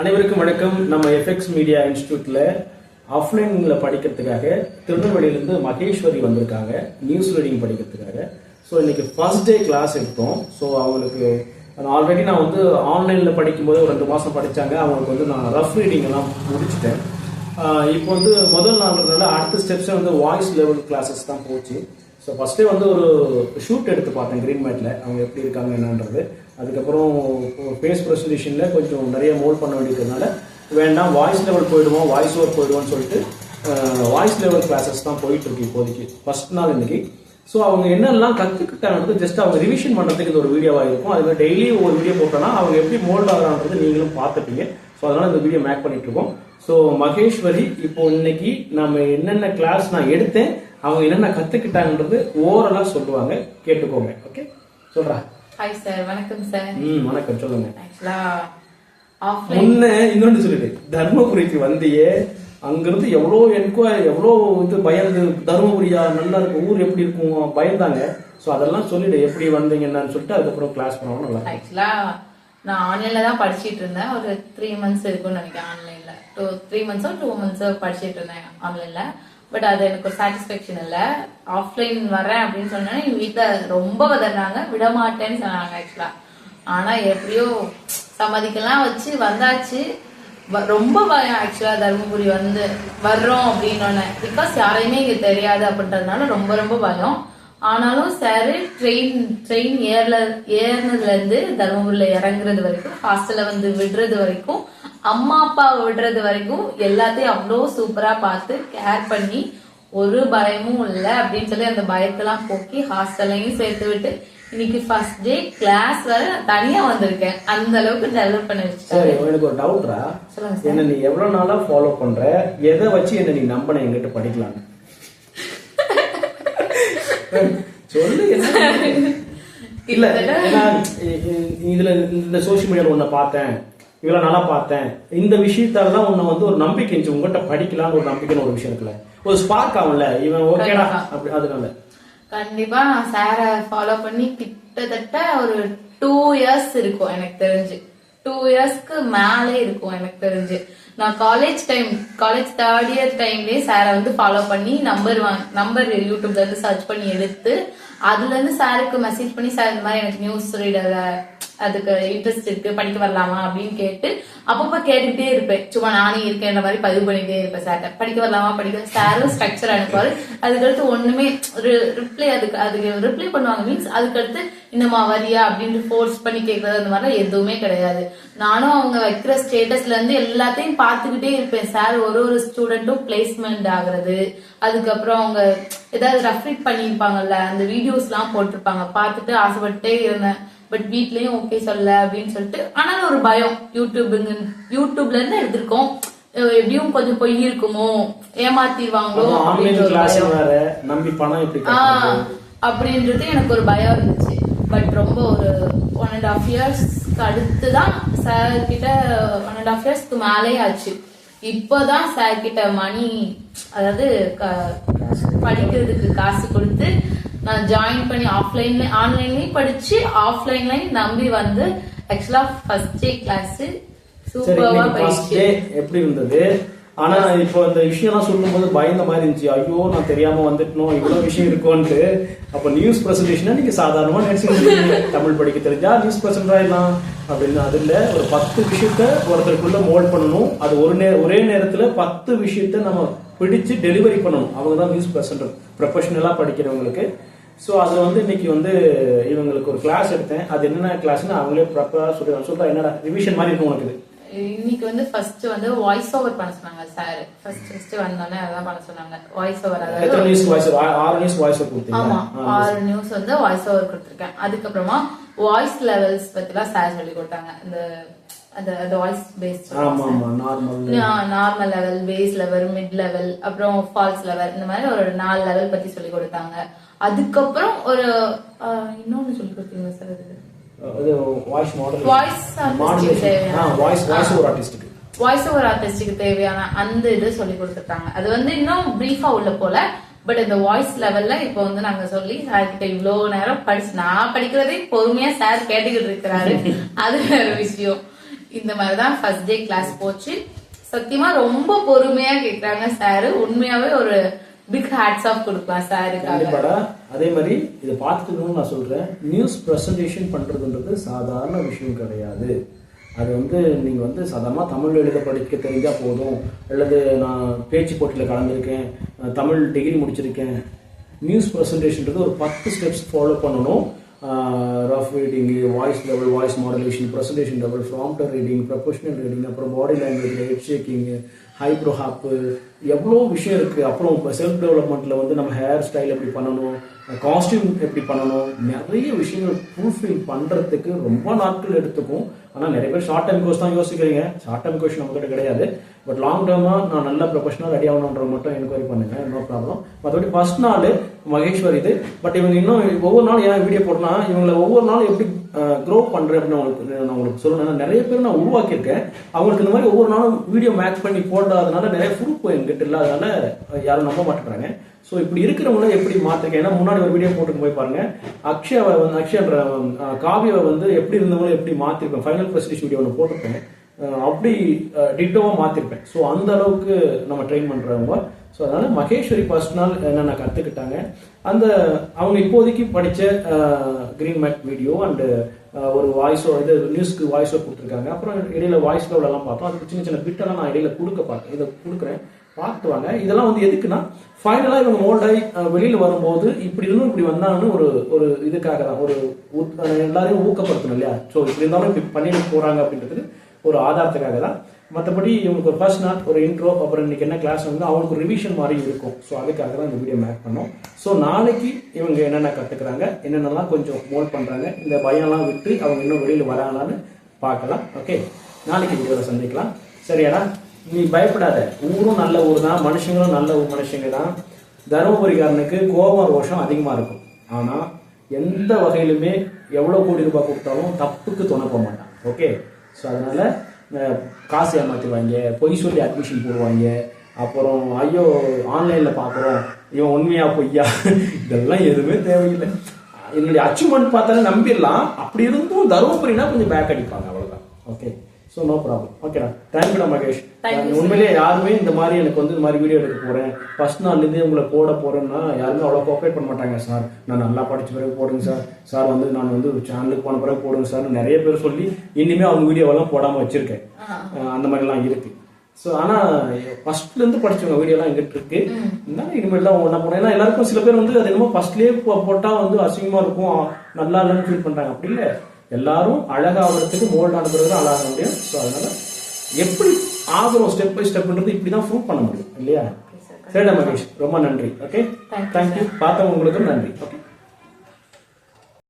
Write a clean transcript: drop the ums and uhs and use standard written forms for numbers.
அனைவருக்கும் வணக்கம். நம்ம எஃப்எக்ஸ் மீடியா இன்ஸ்டிடியூட்ல ஆஃப்லைன்ல படிக்கிறதுக்காக திருநெல்வேலியிலிருந்து மகேஸ்வரி வந்திருக்காங்க நியூஸ் ரீடிங் படிக்கிறதுக்காக. ஸோ இன்னைக்கு ஃபர்ஸ்ட் டே கிளாஸ் எடுத்தோம். ஸோ அவங்களுக்கு ஆல்ரெடி நான் வந்து ஆன்லைன்ல படிக்கும்போது ஒரு 2 மாசம் படிச்சாங்க. அவங்களுக்கு வந்து நான் ரஃப் ரீடிங் எல்லாம் முடிச்சுட்டேன். இப்போ வந்து முதல் நாள்ன்றதுனால அடுத்த ஸ்டெப்ஸே வந்து வாய்ஸ் லெவல் கிளாஸஸ் தான் போச்சு. ஸோ ஃபர்ஸ்டே வந்து ஒரு ஷூட் எடுத்து பார்த்தேன் கிரீன் மேட்ல, அவங்க எப்படி இருக்காங்க என்னன்றது. அதுக்கப்புறம் ஃபேஸ் ப்ரெசன்டேஷனில் கொஞ்சம் நிறைய மோல்ட் பண்ண வேண்டியதுனால வேண்டாம், வாய்ஸ் லெவல் போயிடுவோம், வாய்ஸ் ஓவர் போயிடுவோம்னு சொல்லிட்டு வாய்ஸ் லெவல் கிளாஸஸ் தான் போயிட்டு இருக்கு இப்போதைக்கு, ஃபர்ஸ்ட் நாள் இன்னைக்கு. ஸோ அவங்க என்னெல்லாம் கற்றுக்கிட்டாங்கன்றது ஜஸ்ட் அவங்க ரிவிஷன் பண்ணுறதுக்கு இது ஒரு வீடியோவாக இருக்கும். அதுமாதிரி டெய்லி ஒரு வீடியோ போட்டோன்னா அவங்க எப்படி மோல்ட் ஆகிறான்றது நீங்களும் பார்த்துப்பீங்க. ஸோ அதனால இந்த வீடியோ மேக் பண்ணிட்டு இருக்கோம். ஸோ மகேஸ்வரி, இப்போ இன்னைக்கு நம்ம என்னென்ன கிளாஸ் நான் எடுத்தேன், அவங்க என்னென்ன கற்றுக்கிட்டாங்கன்றது ஓவரலா சொல்லுவாங்க, கேட்டுக்கோங்க. ஓகே, சொல்றா. Hi sir. வணக்கம் சார். வணக்கம், சொல்லுங்க. ஆக்சுவலா ஆஃப்லைன் முன்ன இன்னொன்னு சொல்லிட்டு, தர்மபுரிக்கு வந்தியே, அங்கிருந்து எவ்வளோ என்கொயரி, எவ்வளோ இது பயந்து, தர்மபுரியா நல்லா இருக்கும், ஊர் எப்படி இருக்கும் பயந்தாங்க. ஸோ அதெல்லாம் சொல்லிட்டு எப்படி வந்தீங்க என்னன்னு சொல்லிட்டு அதுக்கப்புறம் கிளாஸ் பண்ணுவோம். நல்லா. ஆக்சுவலா நான் ஆன்லைன்ல தான் படிச்சிட்டு இருந்தேன். ஒரு 3 months இருக்கும்னு நினைக்கிறேன். ஆன்லைன்ல 3 months 2 months படிச்சிட்டு இருந்தேன் ஆன்லைன்ல. பட் அது எனக்கு ஒரு சாட்டிஸ்பேக்ஷன் இல்ல. ஆஃப்லைன் வரேன் அப்படின்னு சொன்னா எங்க வீட்டுல ரொம்ப வதர்றாங்க, விட மாட்டேன்னு சொன்னாங்க ஆக்சுவலா. ஆனா எப்படியோ சம்மதிக்கெல்லாம் வச்சு வந்தாச்சு. ரொம்ப பயம் ஆக்சுவலா தர்மபுரி வந்து வர்றோம் அப்படின்னு, பிகாஸ் யாரையுமே இங்க தெரியாது அப்படின்றதுனால ரொம்ப ரொம்ப பயம். ஆனாலும் சார் ட்ரெயின் ஏறினதுல இருந்து தர்மபுரியில இறங்குறது வரைக்கும், ஹாஸ்டல்ல வந்து விடுறது வரைக்கும், அம்மா அப்பா விடுறது வரைக்கும் எல்லாத்தையும் அவ்வளோ சூப்பரா பார்த்து கேர் பண்ணி ஒரு பயமும் இல்லை அப்படின்னு சொல்லி அந்த பயத்தெல்லாம் போக்கி ஹாஸ்டல்லையும் சேர்த்து விட்டு இன்னைக்கு ஃபர்ஸ்ட் டே கிளாஸ் வர தனியா வந்திருக்கேன். அந்த அளவுக்கு டெவலப் பண்ணி வச்சு. சரி, எனக்கு ஒரு டவுட்ரா. என்ன நீ எவ்வளவு நாளா ஃபாலோ பண்ற, எதை வச்சு என்ன நீ நம்பன என்கிட்ட படிக்கலாம் சொல்லு. இல்ல இதுல இந்த சோசியல் மீடியால ஒன்ன பார்த்தேன், இவ்வளவு நல்லா பார்த்தேன், இந்த விஷயத்தால தான் உன்னை வந்து ஒரு நம்பிக்கை இருந்துச்சு, உங்ககிட்ட படிக்கலாம்னு ஒரு நம்பிக்கைன்னு ஒரு விஷயம் இருக்குல்ல, ஒரு ஸ்பார்க் ஆகும்ல, இவன் ஓகேடா அப்படி. அதனால கண்டிப்பா நான் சாரை ஃபாலோ பண்ணி கிட்டத்தட்ட ஒரு 2 years இருக்கும் எனக்கு தெரிஞ்சு. 2 yearsக்கு மேலே இருக்கும் எனக்கு தெரிஞ்சு. நான் காலேஜ் 3rd year டைம்லயே சாரை வந்து ஃபாலோ பண்ணி நம்பர் யூடியூப்ல இருந்து சர்ச் பண்ணி எடுத்து அதுல இருந்து சாருக்கு மெசேஜ் பண்ணி, சார் இந்த மாதிரி எனக்கு நியூஸ் ரீடர் அதுக்கு இன்ட்ரெஸ்ட் இருக்கு, படிக்க வரலாமா அப்படின்னு கேட்டு அப்பப்ப கேட்டுக்கிட்டே இருப்பேன். சும்மா நானே இருக்கேன் மாதிரி பதிவு பண்ணிட்டே இருப்பேன் சார்ட்ட, படிக்க வரலாமா படிக்க. சாரும் ஸ்ட்ரக்சர் அனுப்புவாரு. அதுக்கடுத்து ஒண்ணுமே ரிப்ளை அதுக்கு ரிப்ளை பண்ணுவாங்க. மீன்ஸ் அதுக்கடுத்து இன்னமா வரியா அப்படின்னு ஃபோர்ஸ் பண்ணி கேட்கறது அந்த மாதிரிலாம் எதுவுமே கிடையாது. நானும் அவங்க வைக்கிற ஸ்டேட்டஸ்ல இருந்து எல்லாத்தையும் பார்த்துக்கிட்டே இருப்பேன். சார் ஒரு ஸ்டூடெண்ட்டும் பிளேஸ்மெண்ட் ஆகுறது, அதுக்கப்புறம் அவங்க ஏதாவது ரெஃபரேட் பண்ணியிருப்பாங்கல்ல, அந்த வீடியோஸ் எல்லாம் போட்டிருப்பாங்க, பார்த்துட்டு ஆசைப்பட்டே இருந்தேன். பட் வீட்லயும் ஓகே சொல்ல அப்படின்னு சொல்லிட்டு. ஆனாலும் ஒரு பயம், யூடியூப்ல இருந்து எடுத்திருக்கோம், எப்படியும் கொஞ்சம் பொய் இருக்குமோ, ஏமாத்திடுவாங்களோ அப்படின்றது எனக்கு ஒரு பயம் இருந்துச்சு. பட் ரொம்ப ஒரு 1.5 yearsக்கு அடுத்துதான் சார் கிட்ட 1.5 yearsக்கு மேலே ஆச்சு. இப்போதான் சார் கிட்ட மணி, அதாவது படிக்கிறதுக்கு காசு கொடுத்து நான் ஜாயின் பண்ணி ஆன்லைன்லயும் படிச்சு ஆஃப்லைன்லயும் நம்பி வந்து ஆக்சுவலா ஃபர்ஸ்ட் டே கிளாஸ் சூப்பரா போயிடுச்சு. எப்படி இருந்தது? ஆனா இப்போ இந்த விஷயம் எல்லாம் சொல்லும் போது பயந்த மாதிரி இருந்துச்சு. ஐயோ, நான் தெரியாம வந்துட்டோம், இவ்வளவு விஷயம் இருக்கும்ட்டு. அப்ப நியூஸ் பிரசன்டேஷனா நீங்க சாதாரணமா நினைச்சுக்கிட்டு தமிழ் படிக்க தெரிஞ்சா நியூஸ் பிரசன்ட் ஆயிடலாம் அப்படின்னு. அதுல ஒரு 10 விஷயத்த ஒருத்தருக்குள்ள மோல்ட் பண்ணணும். அது ஒரே நேரத்துல 10 விஷயத்த நம்ம பிடிச்சு டெலிவரி பண்ணணும். அவங்கதான் நியூஸ் பிரசன்டர், ப்ரொஃபஷனலா படிக்கிறவங்களுக்கு. ஸோ அதில் வந்து இன்னைக்கு வந்து இவங்களுக்கு ஒரு கிளாஸ் எடுத்தேன். அது என்ன கிளாஸ்ன்னு அவங்களே ப்ராப்பரா சொல்றா. என்னடா ரிவிஷன் மாதிரி இருக்கும் உனக்கு? இன்னைக்கு வந்து ஃபர்ஸ்ட் வந்து வாய்ஸ் ஓவர் பண்ண சொன்னாங்க சார். ஃபர்ஸ்ட் வந்தோடனே அதான் பண்ண சொன்னாங்க, வாய்ஸ் ஓவர். அதாவது 6 நியூஸ் வாய்ஸ் ஓவர் கொடுத்தீங்க. ஆமா, 6 நியூஸ் வந்து வாய்ஸ் ஓவர் கொடுத்துருக்கேன். அதுக்கப்புறமா வாய்ஸ் லெவல்ஸ் பத்திலாம் சார் சொல்லி கொடுத்தாங்க. அந்த voice base, normal level, base level, mid level, அப்புறம் ஃபால்ஸ் லெவல், இந்த மாதிரி ஒரு 4 லெவல் பத்தி சொல்லி கொடுத்தாங்க. அதுக்கப்புறம் ஒரு இன்னொன்னு சொல்லி கொடுத்தீங்க சார், வாய்ஸ் ஓவர் ஆர்டிஸ்டுக்கு தேவையான அந்த இது சொல்லி கொடுத்துட்டாங்க. அது வந்து இன்னும் பிரீஃபா உள்ள போல. பட் இந்த வாய்ஸ் லெவல்ல இப்போ வந்து நாங்க சொல்லி சார் கிட்ட இவ்வளவு நேரம் படிச்சு, நான் படிக்கிறதே பொறுமையா சார் கேட்டுக்கிட்டு இருக்கிறாரு, அது வேற விஷயம். இந்த மாதிரிதான் ஃபர்ஸ்ட் டே கிளாஸ் போச்சு. சத்தியமா ரொம்ப பொறுமையா கேக்குறாங்க சார். உண்மையாவே ஒரு பிக் ஹேட்ஸ் ஆஃப் கொடுக்கலாம் சாருக்காக. அதே மாதிரி இதை பார்த்துக்கணும்னு நான் சொல்றேன், நியூஸ் பிரசன்டேஷன் பண்றதுன்றது சாதாரண விஷயம் கிடையாது. அது வந்து நீங்க வந்து சாதாரண தமிழ் எழுத படிக்க தெரிஞ்சா போதும், அல்லது நான் பேச்சு போட்டியில் கலந்துருக்கேன், தமிழ் டிகிரி முடிச்சிருக்கேன். நியூஸ் பிரசன்டேஷன்றது ஒரு 10 ஸ்டெப்ஸ் ஃபாலோ பண்ணணும். Rough reading, voice level, voice modulation, presentation level, prompter reading, professional reading, அப்புறம் body language, head shaking, ஹைப்ரோ half, எவ்வளோ விஷயம் இருக்குது. அப்புறம் செல்ஃப் டெவலப்மெண்ட்டில் வந்து நம்ம ஹேர் ஸ்டைல் எப்படி பண்ணணும், காஸ்டியூம் எப்படி பண்ணணும், நிறைய விஷயங்கள் ஃபுல்ஃபில் பண்ணுறதுக்கு ரொம்ப நாட்கள் எடுத்துக்கும். ஆனால் நிறைய பேர் ஷார்ட் டைம் கோர்ஸ் தான் யோசிக்கிறீங்க. ஷார்ட் டைம் கோர்ஸ் நம்மகிட்ட கிடையாது. பட் லாங் டேர்மாக நான் நல்ல ப்ரொஃபஷனல் ரெடி ஆகணுன்ற மட்டும் என்கொயரி பண்ணுங்க, நோ ப்ராப்ளம். மற்றபடி ஃபர்ஸ்ட் நாள் மகேஸ்வர் இது. பட் இவங்க இன்னும் ஒவ்வொரு நாளும் ஏன் வீடியோ போட்டோம்னா, இவங்களை ஒவ்வொரு நாளும் எப்படி க்ரோ பண்ணுறேன் அப்படின்னு நான் உங்களுக்கு சொல்லணும். நிறைய பேர் நான் உருவாக்கியிருக்கேன். அவங்களுக்கு இந்த மாதிரி ஒவ்வொரு நாளும் வீடியோ மேட்ச் பண்ணி போடாதனால நிறைய ப்ரூஃப் என்கிட்ட இல்லாதனால யாரும் நம்ப மாட்டேங்கிறாங்க. ஸோ இப்படி இருக்கிறவங்கள எப்படி மாற்றிருக்கேன். ஏன்னா முன்னாடி ஒரு வீடியோ போட்டு போய் பாருங்க, அக்ஷயன்ற காவியாவை வந்து எப்படி இருந்தவங்களும் எப்படி மாற்றிருப்பேன். ஃபைனல் ப்ரெசன்டேஷன் வீடியோ ஒன்று போட்டிருப்பேன், அப்படி டிட்டோவாக மாற்றிருப்பேன். ஸோ அந்த அளவுக்கு நம்ம ட்ரெயின் பண்ணுறவங்க. ஸோ அதனால மகேஸ்வரி ஃபர்ஸ்ட் நாள் என்னென்ன கற்றுக்கிட்டாங்க, அந்த அவங்க இப்போதைக்கு படித்த கிரீன் மேக் வீடியோ அண்டு ஒரு வாய்ஸோ இது நியூஸ்க்கு வாய்ஸோ கொடுத்துருக்காங்க. அப்புறம் இடையில வாய்ஸ் லெவலெல்லாம் பார்த்தோம். அதுக்கு சின்ன சின்ன பிட்டெல்லாம் நான் இடையில இதை கொடுக்குறேன், பார்த்துவாங்க. இதெல்லாம் வந்து எதுக்குன்னா ஃபைனலாக இவங்க மோல்டாகி வெளியில் வரும்போது இப்படி இருந்தும் இப்படி வந்தாங்கன்னு ஒரு இதுக்காக தான், ஒரு எல்லாரையும் ஊக்கப்படுத்தணும் இல்லையா. ஸோ இப்படி இருந்தாலும் இப்படி பண்ணிட்டு போகிறாங்க அப்படின்றது ஒரு ஆதாரத்துக்காக தான். மற்றபடி இவங்களுக்கு ஒரு ஃபர்ஸ்ட் நாள் ஒரு இன்ட்ரோ, அப்புறம் இன்னைக்கு என்ன கிளாஸ் வந்து அவங்களுக்கு ஒரு ரிவிஷன் மாதிரி இருக்கும். ஸோ அதுக்காக தான் இந்த வீடியோ மேக் பண்ணோம். ஸோ நாளைக்கு இவங்க என்னென்ன கற்றுக்குறாங்க, என்னென்னலாம் கொஞ்சம் மோல்ட் பண்ணுறாங்க, இந்த பயம்லாம் விட்டு அவங்க இன்னும் வெளியில் வராங்களான்னு பார்க்கலாம். ஓகே, நாளைக்கு வீடியோவில் சந்திக்கலாம். சரியாடா, நீ பயப்படாத. ஊரும் நல்ல ஊர் தான், மனுஷங்களும் நல்ல மனுஷங்க தான். தருமபுரிக்காரனுக்கு கோபம் ரோஷம் அதிகமாக இருக்கும். ஆனால் எந்த வகையிலுமே எவ்வளோ கோடி ரூபாய் கொடுத்தாலும் தப்புக்கு துணை போக மாட்டான். ஓகே, ஸோ அதனால காசு ஏமாற்றுவாங்க, பொய் சொல்லி அட்மிஷன் போடுவாங்க. அப்புறம் ஐயோ ஆன்லைனில் பார்க்குறோம், இவன் உண்மையா பொய்யா, இதெல்லாம் எதுவுமே தேவையில்லை. என்னுடைய அச்சீவ்மெண்ட் பார்த்தாலும் நம்பிடலாம். அப்படி இருந்தும் தருமபுரினா கொஞ்சம் பேக் அடிப்பாங்க, அவ்வளோதான். Okay, so no problem. ஓகேடா, தேங்க்யூடா மகேஷ். உண்மையிலேயே யாருமே இந்த மாதிரி எனக்கு வந்து இந்த மாதிரி வீடியோ எடுக்க போகிறேன், ஃபர்ஸ்ட் நாள்லேருந்தே உங்களை போட போகிறேன்னா யாருமே அவ்வளோ கோஆப்ரேட் பண்ண மாட்டாங்க. சார் நான் நல்லா படித்த பிறகு போடுங்க சார், சார் வந்து நான் வந்து சேனலுக்கு போன பிறகு போடுங்க சார், நிறைய பேர் சொல்லி இனிமேல் அவங்க வீடியோவெல்லாம் போடாமல் வச்சுருக்கேன். அந்த மாதிரிலாம் இருக்குது. ஸோ ஆனால் ஃபர்ஸ்ட்லேருந்து படிச்சவங்க வீடியோலாம் எங்கிட்ட இருக்கு. இருந்தாலும் இனிமேல் தான் ஒன்றா போனேன். ஏன்னா எல்லாருக்கும் சில பேர் வந்து அது என்னமோ ஃபர்ஸ்ட்லேயே போட்டால் வந்து அசிங்கமாக இருக்கும், நல்லா இல்லைன்னு ஃபீல் பண்ணுறாங்க. அப்படி இல்லை, எல்லாரும் அழகாகிறதுக்கு மோல்ட் ஆன பிறகு அழகாக முடியும். ஸோ அதனால எப்படி ஆகிறோம் ஸ்டெப் பை ஸ்டெப்ன்றது இப்படி தான் ப்ரூவ் பண்ண முடியும் இல்லையா. சரிடா மகேஷ், ரொம்ப நன்றி. Okay, thank you. பார்த்தவங்களுக்கும் நன்றி. ஓகே.